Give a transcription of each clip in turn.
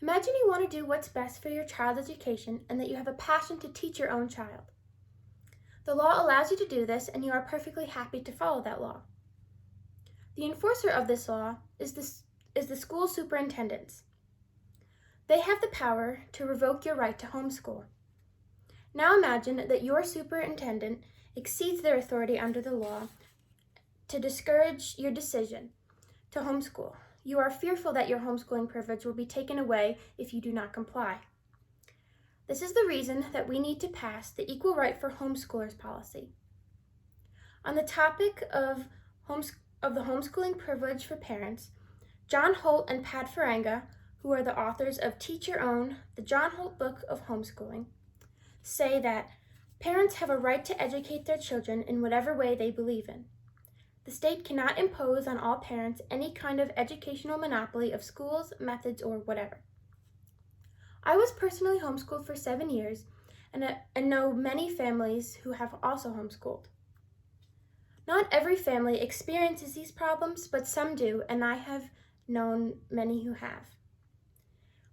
Imagine you want to do what's best for your child's education and that you have a passion to teach your own child. The law allows you to do this, and you are perfectly happy to follow that law. The enforcer of this law is the school superintendents. They have the power to revoke your right to homeschool. Now imagine that your superintendent exceeds their authority under the law to discourage your decision to homeschool. You are fearful that your homeschooling privilege will be taken away if you do not comply. This is the reason that we need to pass the Equal Right for Homeschoolers policy. On the topic of the homeschooling privilege for parents, John Holt and Pat Ferranga, who are the authors of Teach Your Own, the John Holt Book of Homeschooling, say that parents have a right to educate their children in whatever way they believe in. The state cannot impose on all parents any kind of educational monopoly of schools, methods, or whatever. I was personally homeschooled for 7 years and know many families who have also homeschooled. Not every family experiences these problems, but some do, and I have known many who have.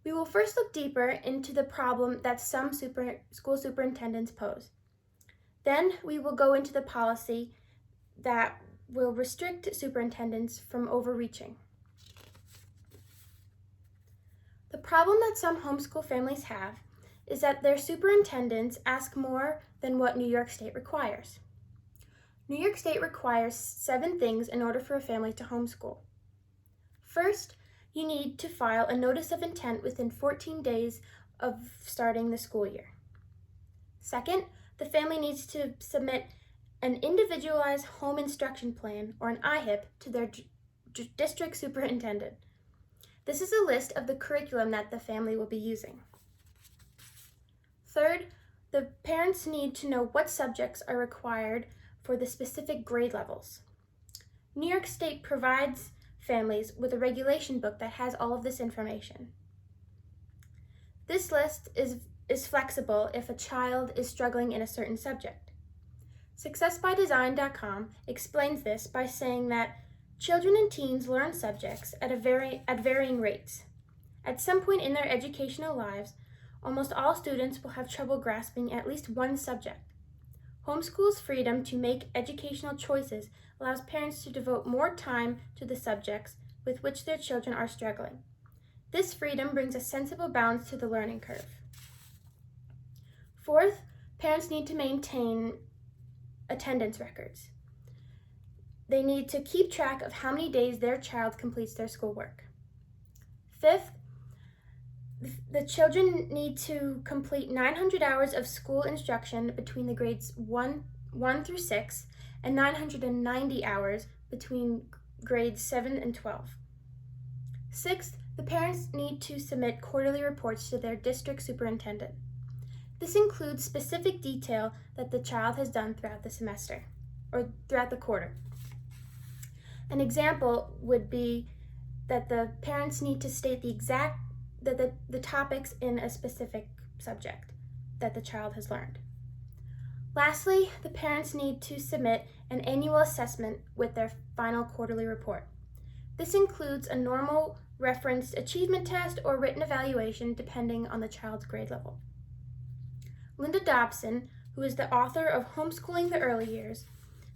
We will first look deeper into the problem that some school superintendents pose. Then we will go into the policy that will restrict superintendents from overreaching. The problem that some homeschool families have is that their superintendents ask more than what New York State requires. New York State requires 7 things in order for a family to homeschool. First, you need to file a notice of intent within 14 days of starting the school year. Second, the family needs to submit an individualized home instruction plan, or an IHIP, to their district superintendent. This is a list of the curriculum that the family will be using. Third, the parents need to know what subjects are required for the specific grade levels. New York State provides families with a regulation book that has all of this information. This list is flexible if a child is struggling in a certain subject. SuccessByDesign.com explains this by saying that children and teens learn subjects at varying rates. At some point in their educational lives, almost all students will have trouble grasping at least one subject. Homeschool's freedom to make educational choices allows parents to devote more time to the subjects with which their children are struggling. This freedom brings a sensible balance to the learning curve. Fourth, parents need to maintain attendance records. They need to keep track of how many days their child completes their schoolwork. Fifth, the children need to complete 900 hours of school instruction between the grades 1 through 6 and 990 hours between grades 7 and 12. Sixth, the parents need to submit quarterly reports to their district superintendent. This includes specific detail that the child has done throughout the semester or throughout the quarter. An example would be that the parents need to state the topics in a specific subject that the child has learned. Lastly, the parents need to submit an annual assessment with their final quarterly report. This includes a normal referenced achievement test or written evaluation depending on the child's grade level. Linda Dobson, who is the author of Homeschooling the Early Years,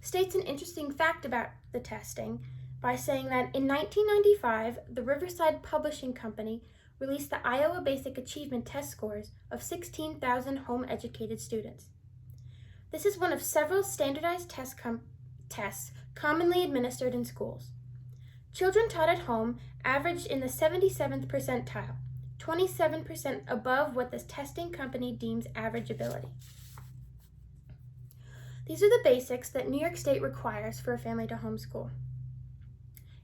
states an interesting fact about the testing by saying that in 1995, the Riverside Publishing Company released the Iowa Basic Achievement Test scores of 16,000 home-educated students. This is one of several standardized tests commonly administered in schools. Children taught at home averaged in the 77th percentile, 27% above what the testing company deems average ability. These are the basics that New York State requires for a family to homeschool.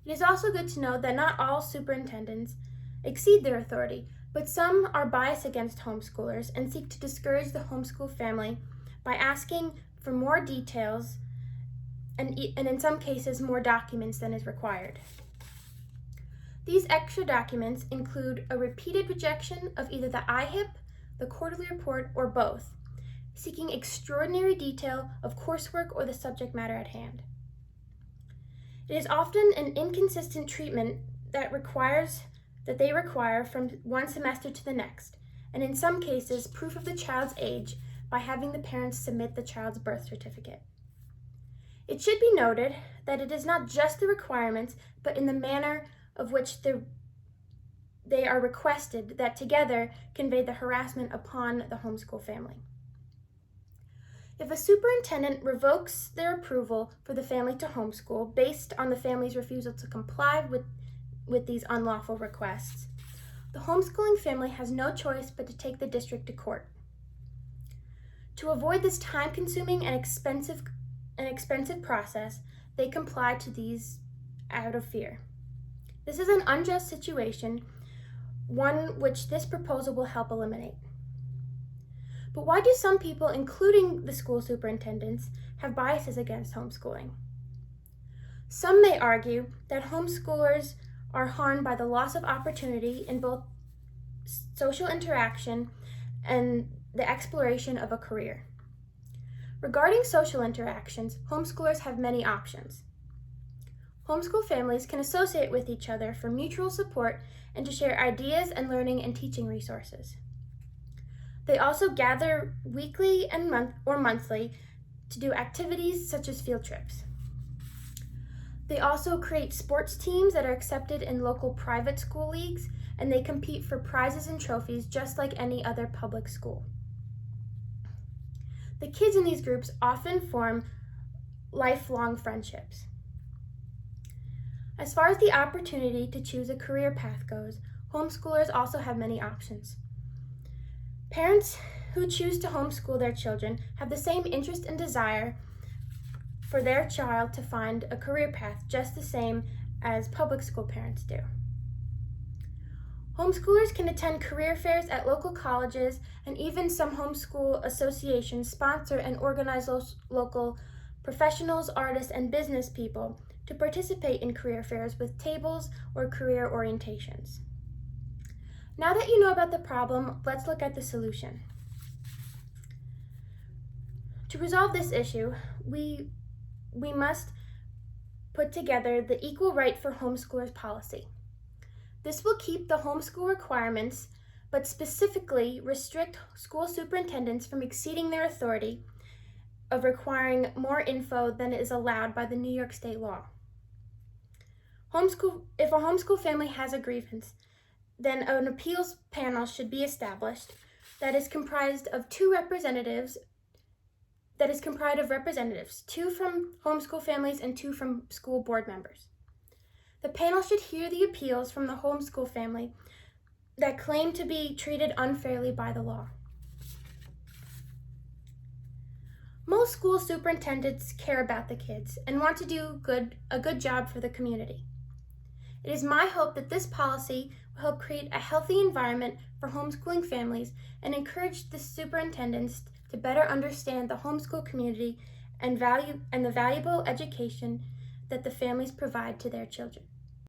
It is also good to know that not all superintendents exceed their authority, but some are biased against homeschoolers and seek to discourage the homeschool family by asking for more details and in some cases more documents than is required. These extra documents include a repeated rejection of either the IHIP, the quarterly report, or both, seeking extraordinary detail of coursework or the subject matter at hand. It is often an inconsistent treatment that requires that they require from one semester to the next, and in some cases, proof of the child's age by having the parents submit the child's birth certificate. It should be noted that it is not just the requirements, but in the manner of which they are requested that together convey the harassment upon the homeschool family. If a superintendent revokes their approval for the family to homeschool based on the family's refusal to comply with these unlawful requests, the homeschooling family has no choice but to take the district to court. To avoid this time-consuming and expensive process, they comply to these out of fear. This is an unjust situation, one which this proposal will help eliminate. But why do some people, including the school superintendents, have biases against homeschooling? Some may argue that homeschoolers are harmed by the loss of opportunity in both social interaction and the exploration of a career. Regarding social interactions, homeschoolers have many options. Homeschool families can associate with each other for mutual support and to share ideas and learning and teaching resources. They also gather weekly and monthly to do activities such as field trips. They also create sports teams that are accepted in local private school leagues, and they compete for prizes and trophies just like any other public school. The kids in these groups often form lifelong friendships. As far as the opportunity to choose a career path goes, homeschoolers also have many options. Parents who choose to homeschool their children have the same interest and desire for their child to find a career path just the same as public school parents do. Homeschoolers can attend career fairs at local colleges, and even some homeschool associations sponsor and organize local professionals, artists, and business people to participate in career fairs with tables or career orientations. Now that you know about the problem, let's look at the solution. To resolve this issue, we must put together the Equal Right for Homeschoolers policy. This will keep the homeschool requirements, but specifically restrict school superintendents from exceeding their authority of requiring more info than is allowed by the New York State law. If a homeschool family has a grievance, then an appeals panel should be established that is comprised of representatives, 2 from homeschool families and 2 from school board members. The panel should hear the appeals from the homeschool family that claim to be treated unfairly by the law. Most school superintendents care about the kids and want to do a good job for the community. It is my hope that this policy will help create a healthy environment for homeschooling families and encourage the superintendents to better understand the homeschool community and the valuable education that the families provide to their children.